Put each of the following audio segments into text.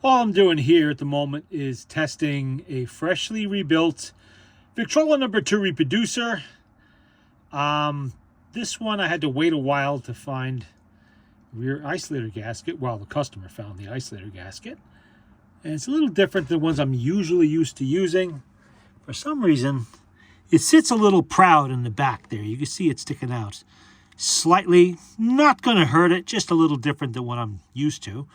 All I'm doing here at the moment is testing a freshly rebuilt Victrola No2 reproducer. This one I had to wait a while to find rear isolator gasket. Well, the customer found the isolator gasket. And it's a little different than the ones I'm usually used to using. For some reason, it sits a little proud in the back there. You can see it sticking out slightly. Not going to hurt it, just a little different than what I'm used to,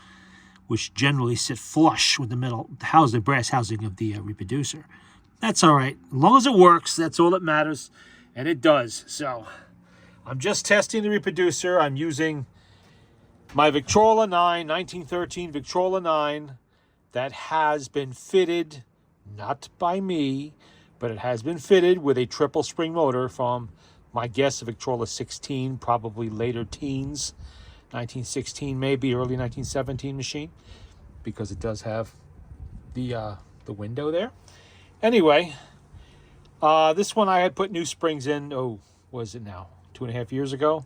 which generally sit flush with the brass housing of the reproducer. That's all right. As long as it works, that's all that matters. And it does. So I'm just testing the reproducer. I'm using my Victrola 9, 1913 Victrola 9 that has been fitted, not by me, but it has been fitted with a triple spring motor from, my guess, a Victrola 16, probably later teens, 1916 maybe, early 1917 machine, because it does have the window there. Anyway, this one I had put new springs in, was it now, 2.5 years ago?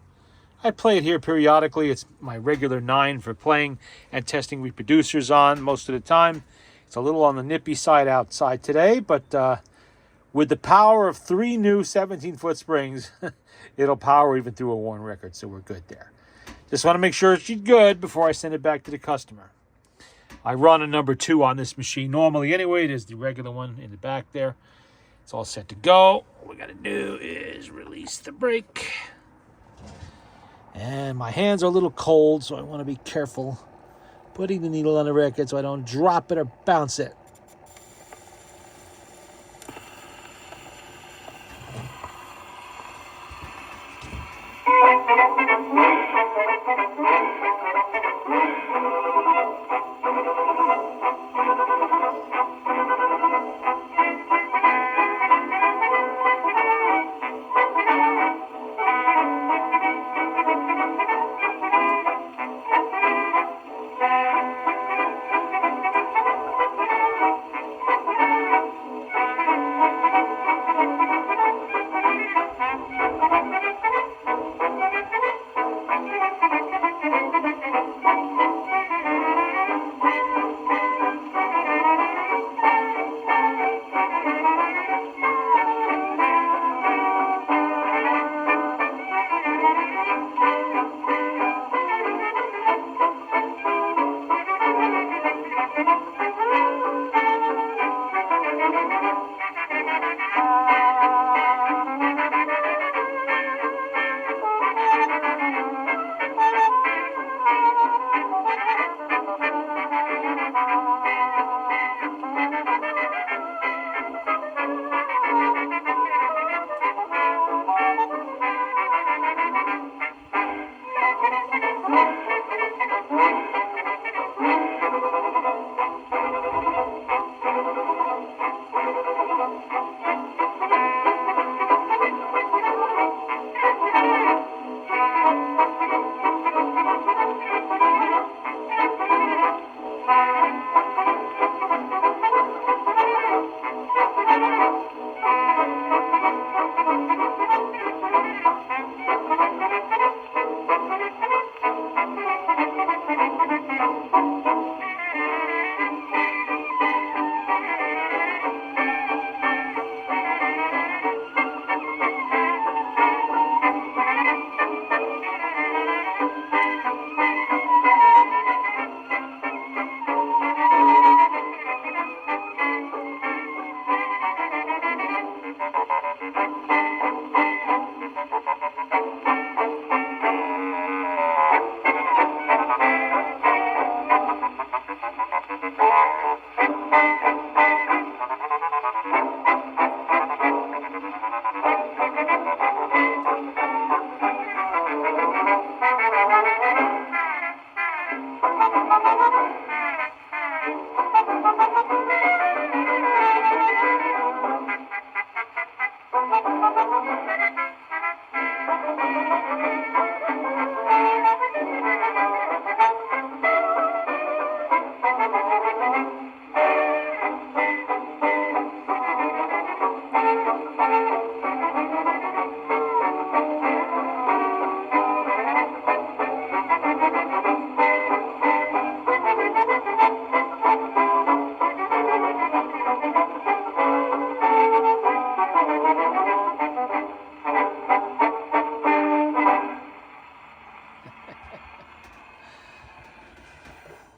I play it here periodically. It's my regular 9 for playing and testing reproducers on most of the time. It's a little on the nippy side outside today, but with the power of 3 new 17-foot springs, it'll power even through a worn record, so we're good there. Just want to make sure she's good before I send it back to the customer. I run a number 2 on this machine normally anyway. There's the regular one in the back there. It's all set to go. All we got to do is release the brake. And my hands are a little cold, so I want to be careful putting the needle on the record so I don't drop it or bounce it.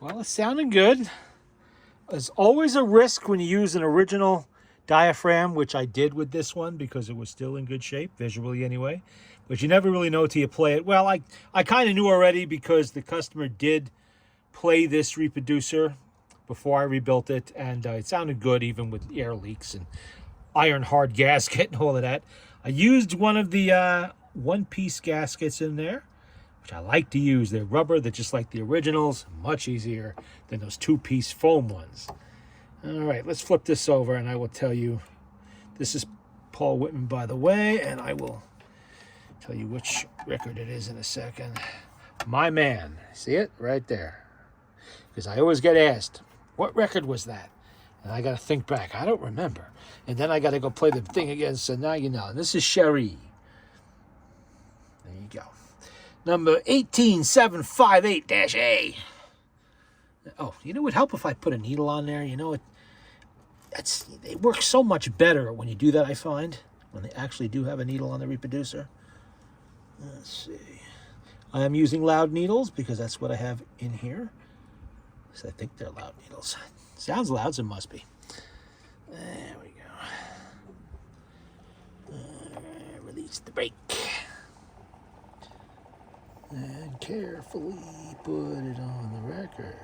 Well, it's sounding good. There's always a risk when you use an original diaphragm, which I did with this one because it was still in good shape, visually anyway. But you never really know till you play it. Well, I kind of knew already because the customer did play this reproducer before I rebuilt it, and it sounded good even with air leaks and iron hard gasket and all of that. I used one of the one-piece gaskets in there, which I like to use. They're rubber, they're just like the originals, much easier than those two-piece foam ones. All right, let's flip this over and I will tell you. This is Paul Whitman, by the way, and I will tell you which record it is in a second. My Man. See it? Right there. Because I always get asked, what record was that? And I got to think back. I don't remember. And then I got to go play the thing again, so now you know. And this is Cherie. There you go. Number 18758-A. Oh, you know what would help if I put a needle on there? You know, it works so much better when you do that, I find, when they actually do have a needle on the reproducer. Let's see. I am using loud needles because that's what I have in here. So I think they're loud needles. Sounds loud, so it must be. There we go. Release the brake. And carefully put it on the record.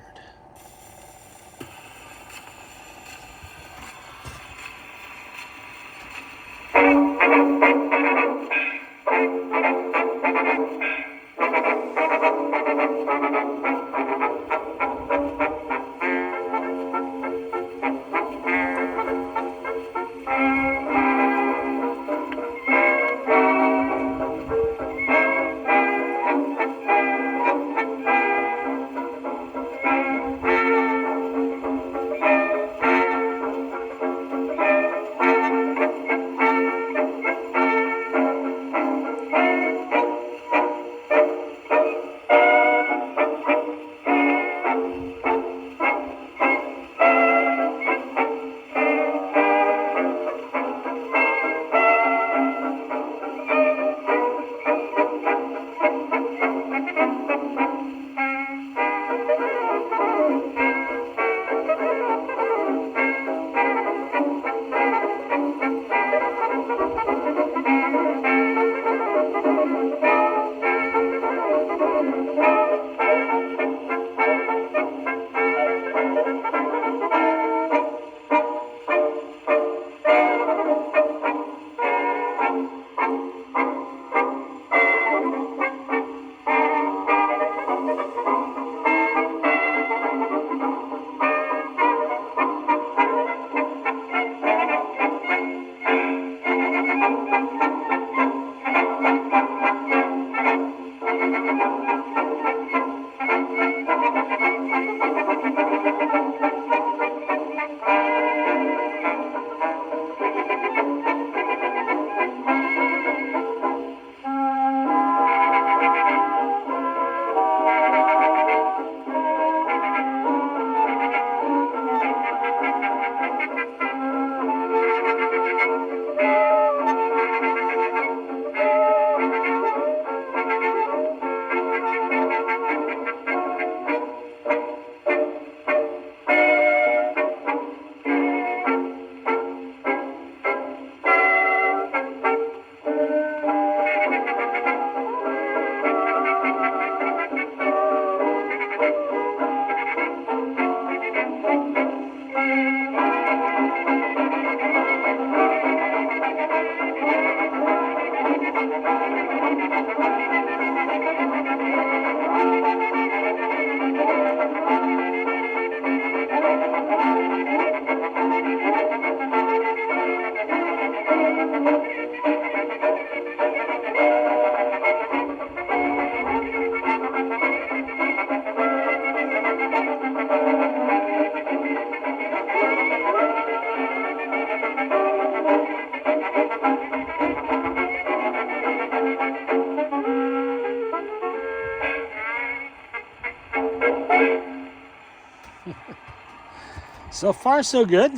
So far, so good.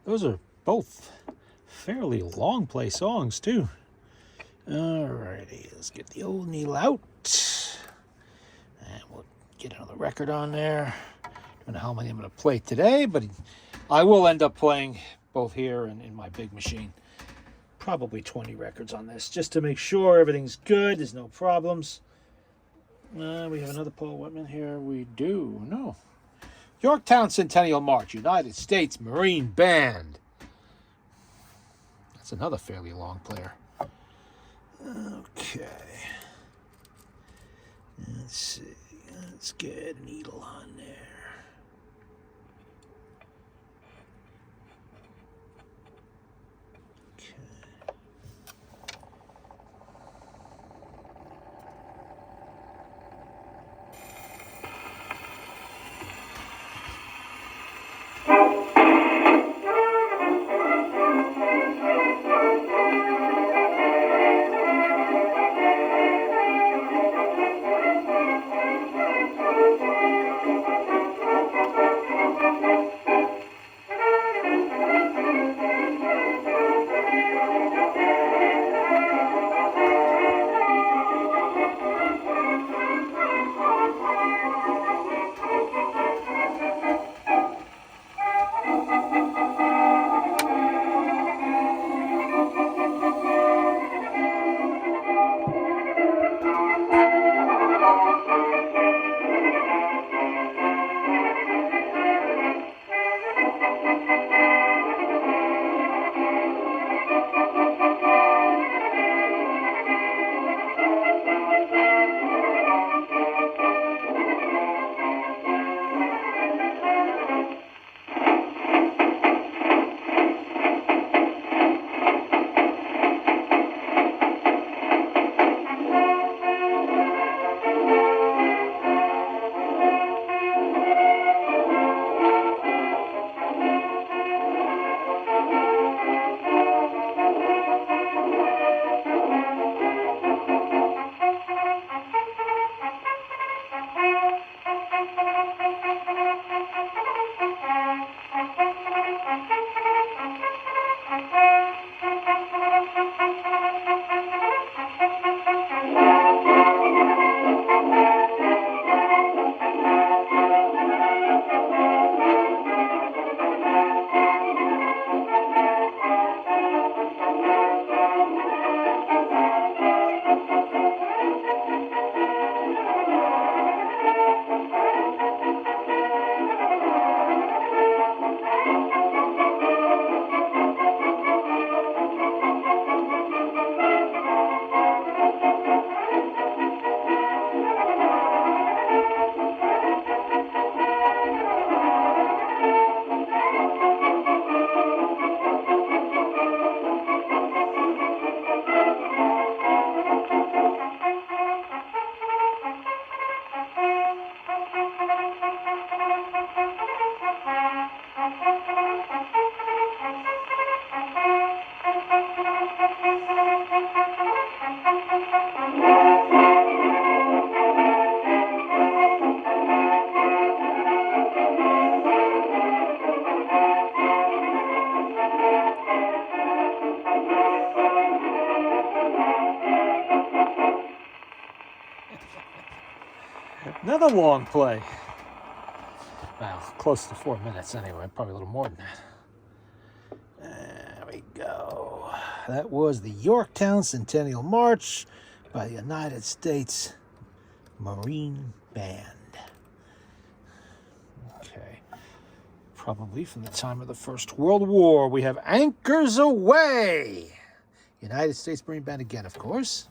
Those are both fairly long play songs, too. Alrighty, let's get the old needle out. And we'll Get another record on there. Don't know how many I'm going to play today, but I will end up playing both here and in my big machine. Probably 20 records on this, just to make sure everything's good, there's no problems. We have another Paul Whitman here. We do. No. Yorktown Centennial March, United States Marine Band. That's another fairly long player. Okay. Let's see. Let's get a needle on there. Another long play. Well, close to 4 minutes anyway, probably a little more than that. There we go. That was the Yorktown Centennial March by the United States Marine Band. Okay. Probably from the time of the First World War. We have Anchors Aweigh. United States Marine Band again, of course.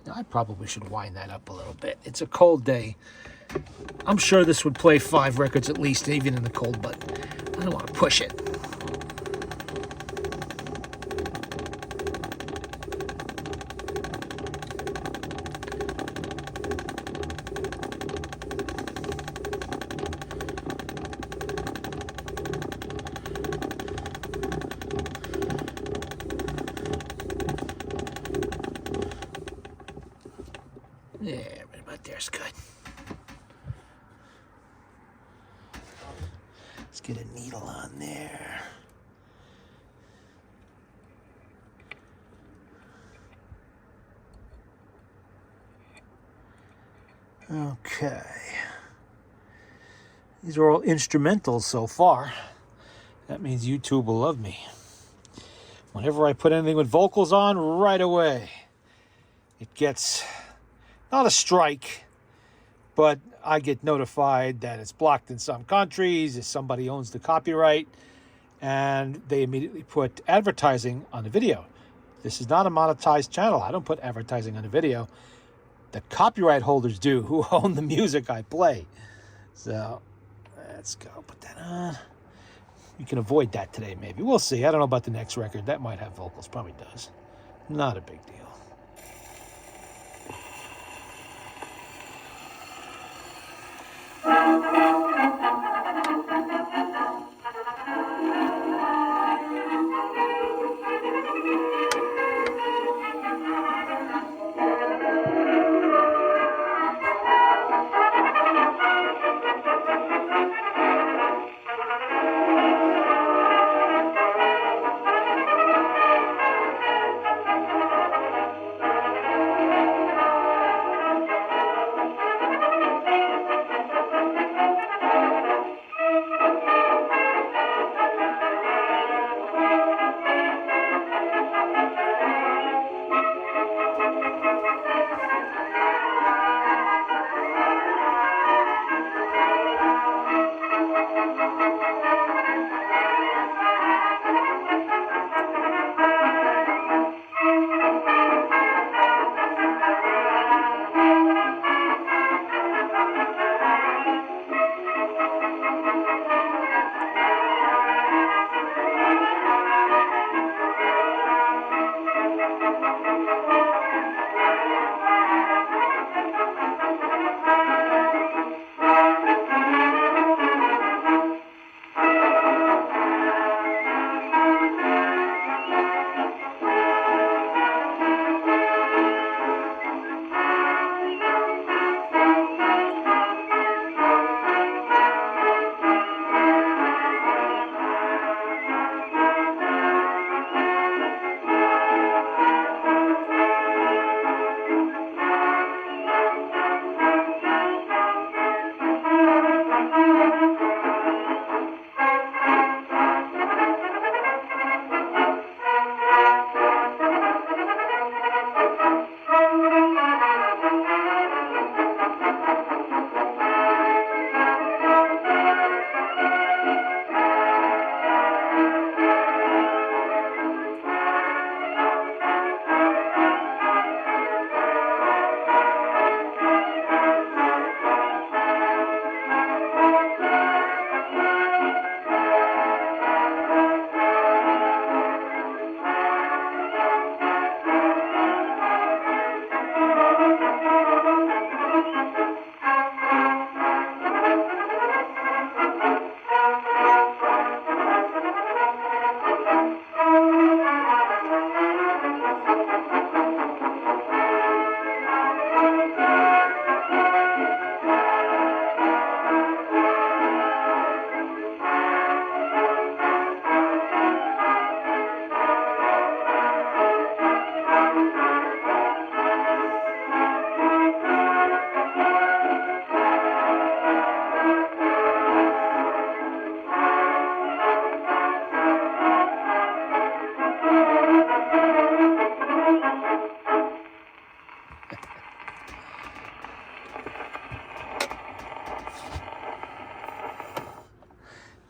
Now, I probably should wind that up a little bit. It's a cold day. I'm sure this would play 5 records at least, even in the cold, but I don't want to push it. Yeah, right about there's good. Let's get a needle on there. Okay. These are all instrumentals so far. That means YouTube will love me. Whenever I put anything with vocals on, right away, it gets not a strike, but I get notified that it's blocked in some countries, if somebody owns the copyright, and they immediately put advertising on the video. This is not a monetized channel. I don't put advertising on the video. The copyright holders do, who own the music I play. So let's go put that on. You can avoid that today, maybe. We'll see. I don't know about the next record. That might have vocals. Probably does. Not a big deal.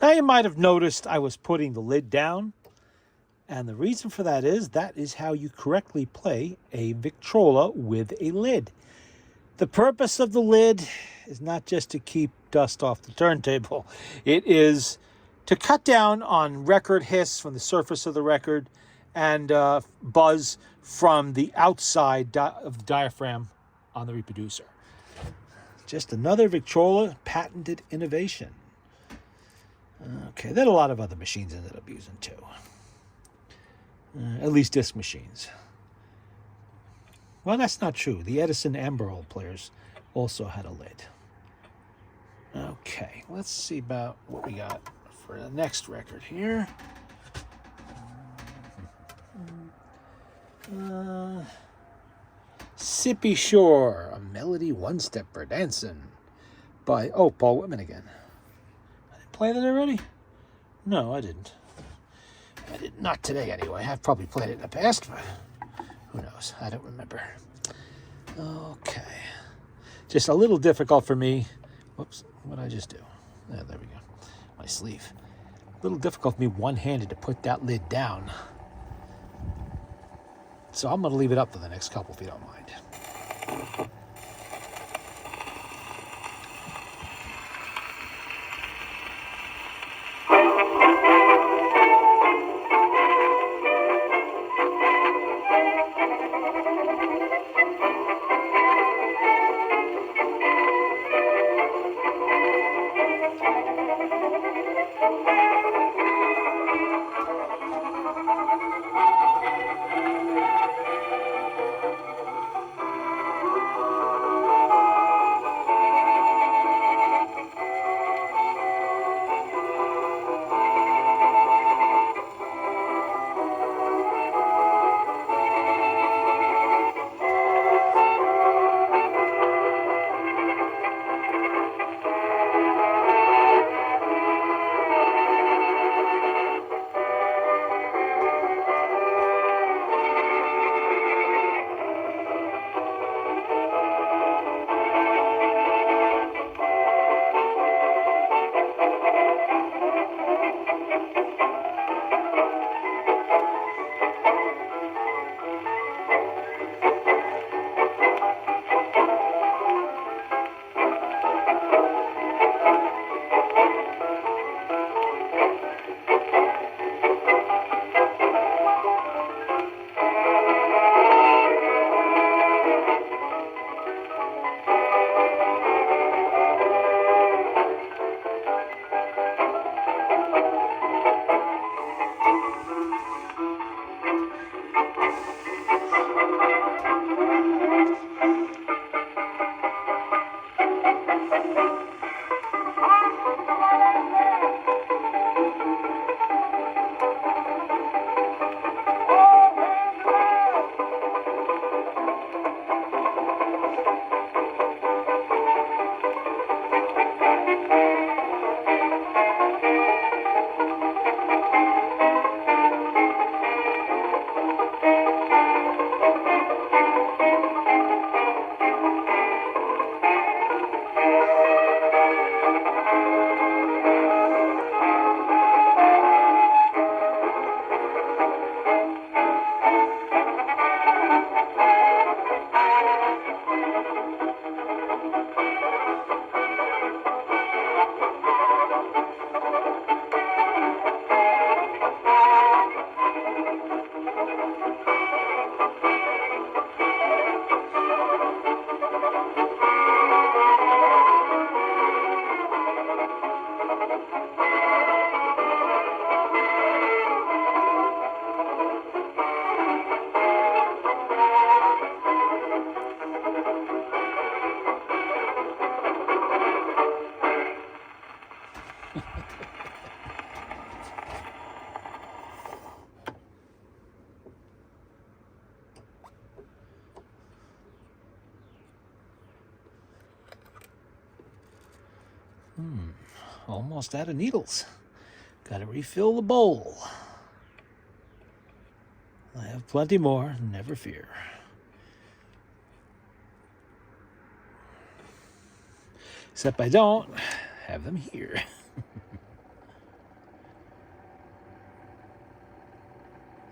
Now you might have noticed I was putting the lid down, and the reason for that is how you correctly play a Victrola with a lid. The purpose of the lid is not just to keep dust off the turntable. It is to cut down on record hiss from the surface of the record and buzz from the outside of the diaphragm on the reproducer. Just another Victrola patented innovation. Okay, that a lot of other machines ended up using too. At least disc machines. Well, that's not true. The Edison Amberol players also had a lid. Okay, let's see about what we got for the next record here. Mississippi Shore, a melody one-step for dancing by, Paul Whitman again. I didn't play that already? No, I didn't. I did not today anyway. I've probably played it in the past, but who knows? I don't remember. Okay. Just a little difficult for me. Whoops, what did I just do? Oh, there we go. My sleeve. A little difficult for me one-handed to put that lid down. So I'm going to leave it up for the next couple if you don't mind. Almost out of needles. Got to refill the bowl. I have plenty more, never fear. Except I don't have them here.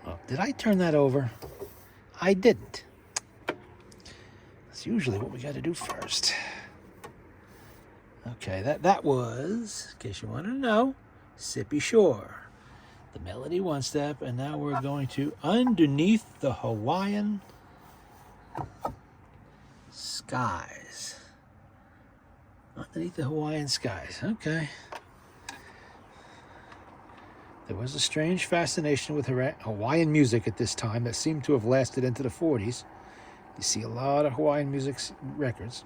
Oh, did I turn that over? I didn't. That's usually what we got to do first. Okay, that was, in case you want to know, Mississippi Shore, the melody one step, and now we're going to Underneath the Hawaiian Skies. Underneath the Hawaiian Skies, okay. There was a strange fascination with Hawaiian music at this time that seemed to have lasted into the 40s. You see a lot of Hawaiian music records.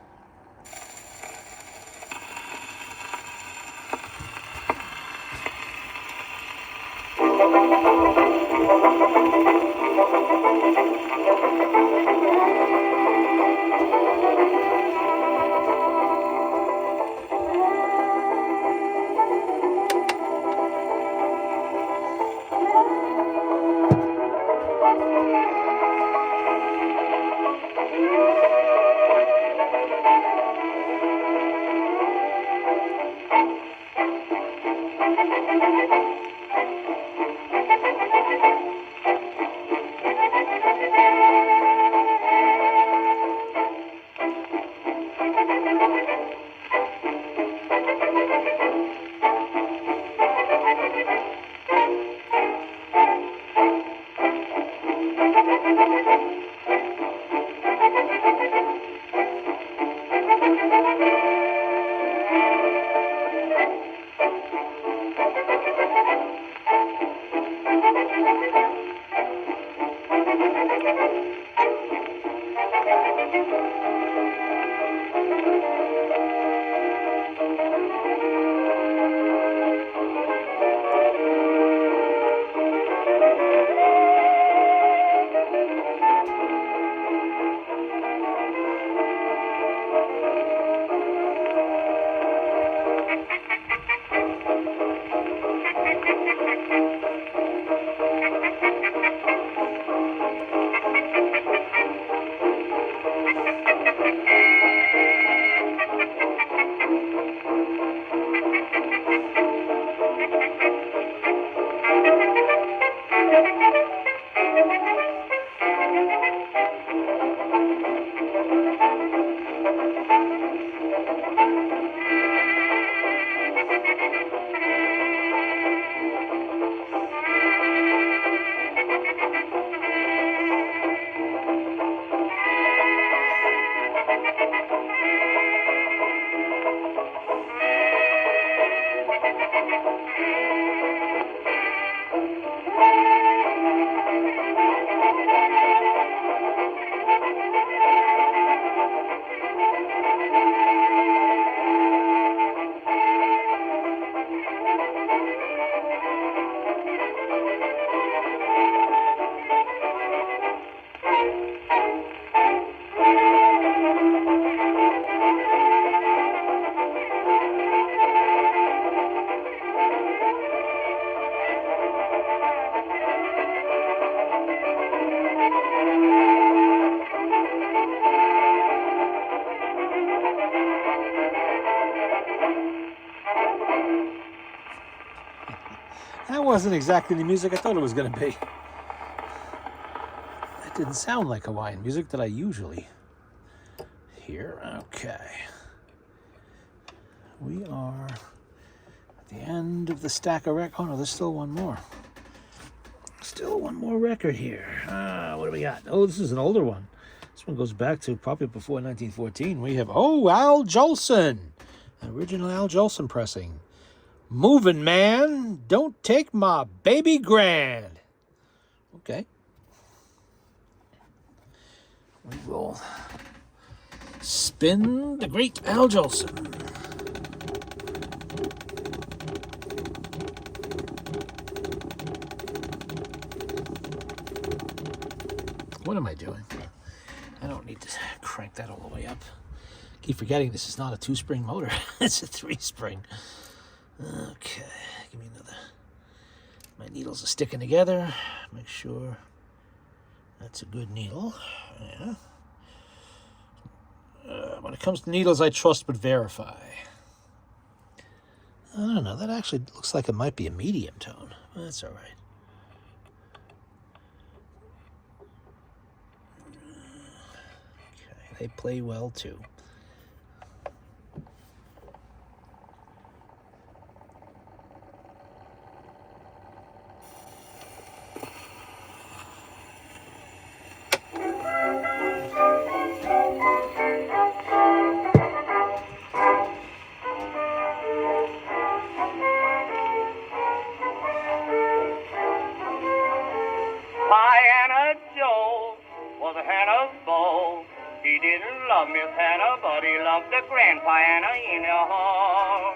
That wasn't exactly the music I thought it was going to be. That didn't sound like Hawaiian music that I usually hear. Okay. We are at the end of the stack of records. Oh, no, there's still one more. Still one more record here. What do we got? Oh, this is an older one. This one goes back to probably before 1914. We have, Al Jolson. Original Al Jolson pressing. Moving Man, Don't Take My Baby Grand. Okay. We will spin the great Al Jolson. What am I doing? I don't need to crank that all the way up. Keep forgetting this is not a 2-spring motor. It's a 3-spring. Okay, give me another. My needles are sticking together. Make sure that's a good needle. Yeah. When it comes to needles, I trust but verify. I don't know. That actually looks like it might be a medium tone. That's all right. Okay, they play well too. He didn't love Miss Hannah, but he loved the Grandpa Anna in her hall.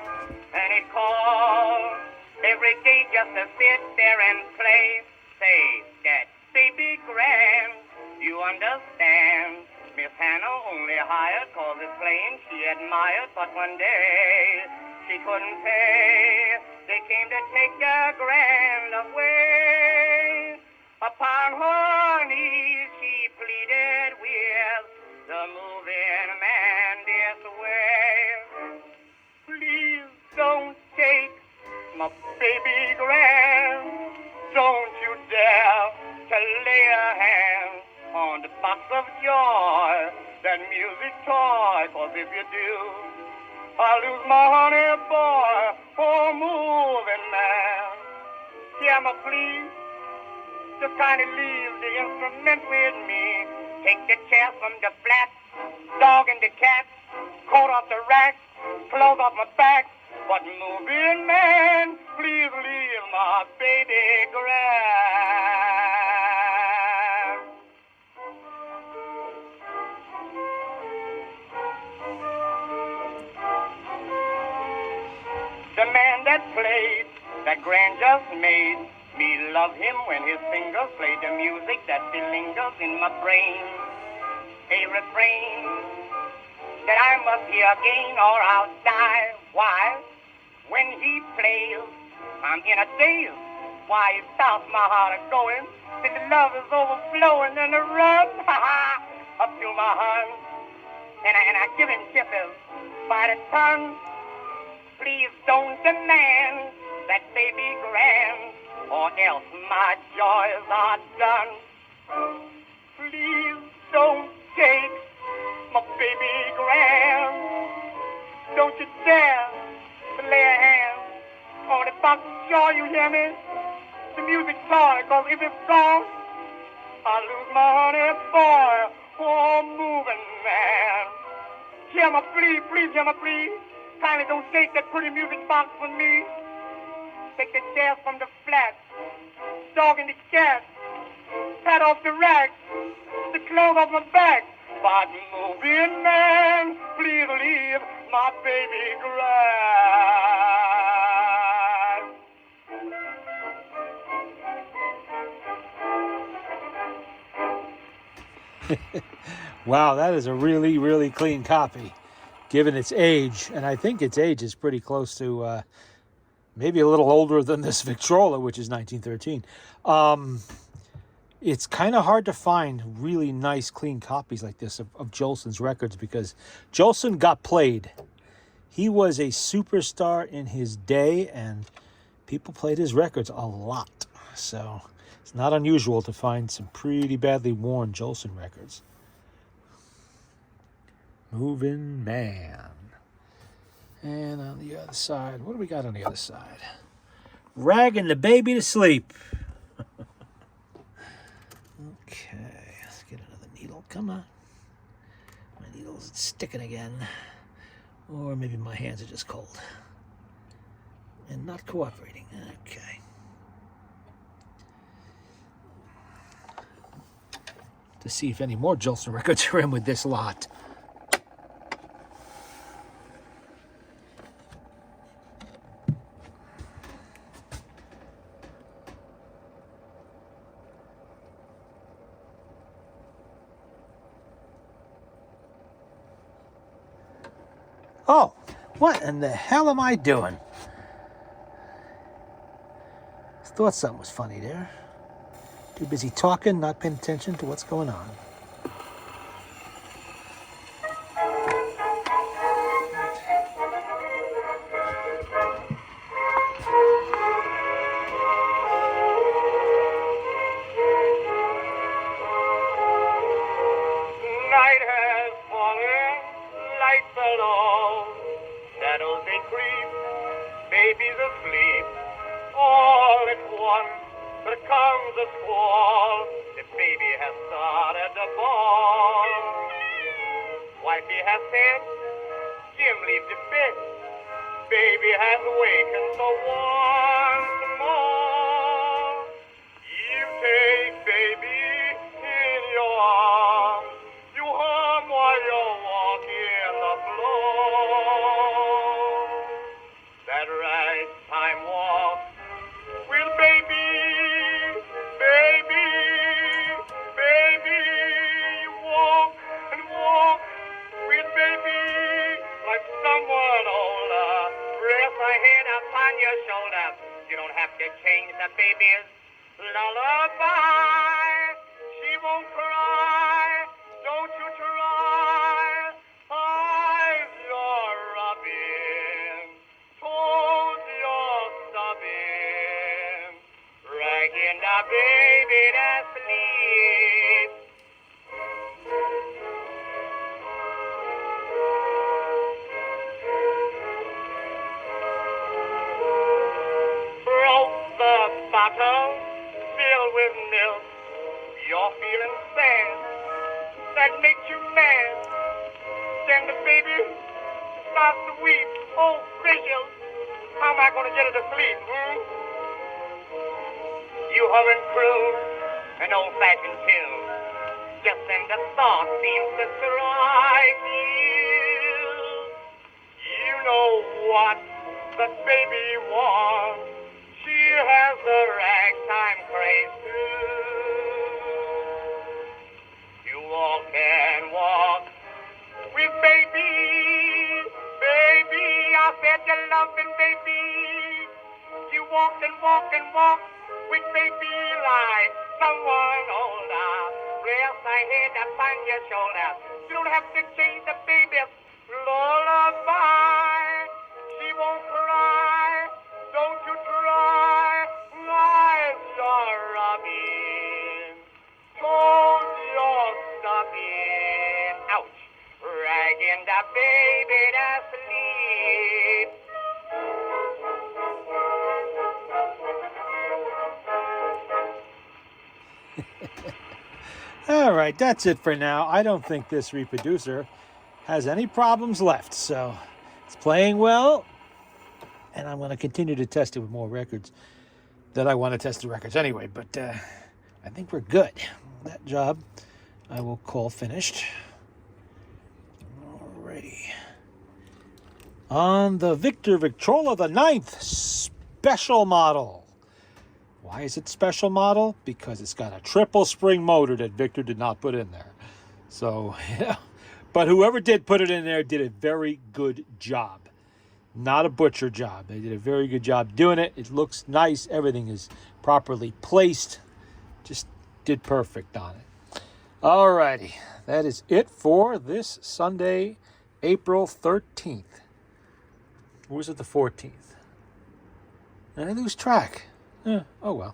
And it called every day just to sit there and play. Say, that baby grand, you understand. Miss Hannah only hired 'cause it's playing she admired, but one day she couldn't pay. They came to take their grand away. Upon her knees she pleaded with the moving man this way. Please don't take my baby grand. Don't you dare to lay a hand on the box of joy, that music toy, 'cause if you do, I'll lose my honey boy, oh moving man. Hear me please, just kind of leave the instrument with me. Take the chair from the flat, dog and the cat, coat off the rack, clothes off my back. But moving man, please leave my baby grand. The man that played, that grand just made me love him when his fingers played the music that still lingers in my brain. A refrain that I must hear again or I'll die. Why? When he plays, I'm in a daze. Why, it stops my heart a going. Then the love is overflowing and I run up to my heart. And I give him kisses by the ton. Please don't demand that baby grand, or else my joys are done. Please don't take my baby grand. Don't you dare to lay a hand on the box of joy, you hear me? The music toy, 'cause if it's gone, I'll lose my honey boy, oh moving man. Hear my plea, please hear my plea. Kindly don't take that pretty music box from me. Take the chairs from the flat, dog and the cat, pat off the rack, the clothes off my back. But moving man, please leave my baby grand. Wow, that is a really, really clean copy, given its age. And I think its age is pretty close to maybe a little older than this Victrola, which is 1913. It's kind of hard to find really nice, clean copies like this of Jolson's records, because Jolson got played. He was a superstar in his day, and people played his records a lot. So it's not unusual to find some pretty badly worn Jolson records. Moving Man. And on the other side, what do we got on the other side? Ragging the Baby to Sleep. Okay, let's get another needle. Come on. My needle's sticking again. Or maybe my hands are just cold and not cooperating. Okay. To see if any more Jolson records are in with this lot. Oh, what in the hell am I doing? Thought something was funny there. Too busy talking, not paying attention to what's going on. Night has fallen, lights are low, shadows they creep, babies asleep. All at once there comes a squall, the baby has started the ball. Wifey has said, Jim leave the bed, baby has awakened, so once more, you take baby in your arms, you hum while you walk in the floor. That ragtime walk with baby, baby, baby, you walk and head upon your shoulder. You don't have to change the baby's lullaby. She won't cry. Don't you try. Eyes you're rubbing. Toes you're stubbing. Dragging the baby to sleep. Broke the bottle, filled with milk. You're feeling sad. That makes you mad. Then the baby starts to weep. Oh, gracious, how am I going to get her to sleep, You hurry and croon an old-fashioned tune. Just then the thought seems to strike you. You know what the baby wants. She has the ragtime craze too. You walk and walk with baby, baby. I said you loving baby. You walk and walk and walk with baby like someone older. Rest my head upon your shoulder. You don't have to change the baby's lullaby. She won't cry. Don't you try. Eyes you're rubbing. Toes you're stubbing. Ouch. Dragging the baby to sleep. All right, that's it for now. I don't think this reproducer has any problems left, so it's playing well, and I'm going to continue to test it with more records that I want to test the records anyway, but I think we're good. That job I will call finished. Alrighty. On the Victrola No2 special model. Why is it special model? Because it's got a triple spring motor that Victor did not put in there. So, yeah. But whoever did put it in there did a very good job. Not a butcher job. They did a very good job doing it. It looks nice. Everything is properly placed. Just did perfect on it. Alrighty. That is it for this Sunday, April 13th. Or was it the 14th? Did I lose track? Oh well.